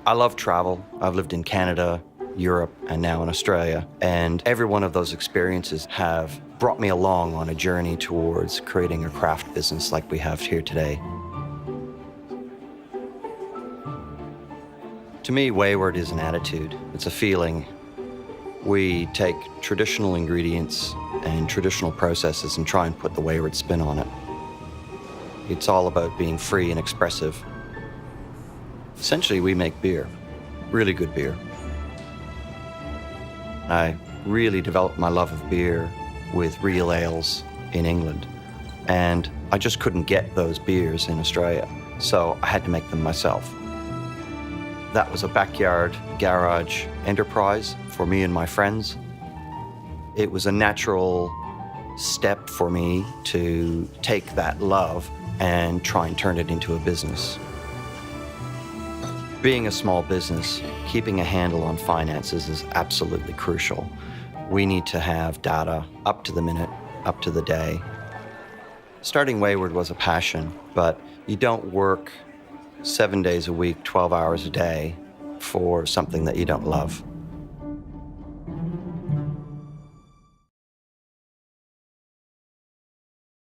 I love travel. I've lived in Canada, Europe, and now in Australia. And every one of those experiences have brought me along on a journey towards creating a craft business like we have here today. To me, Wayward is an attitude. It's a feeling. We take traditional ingredients and traditional processes and try and put the Wayward spin on it. It's all about being free and expressive. Essentially, we make beer, really good beer. I really developed my love of beer with real ales in England, and I just couldn't get those beers in Australia, so I had to make them myself. That was a backyard garage enterprise for me and my friends. It was a natural step for me to take that love and try and turn it into a business. Being a small business, keeping a handle on finances is absolutely crucial. We need to have data up to the minute, up to the day. Starting Wayward was a passion, but you don't work 7 days a week, 12 hours a day for something that you don't love.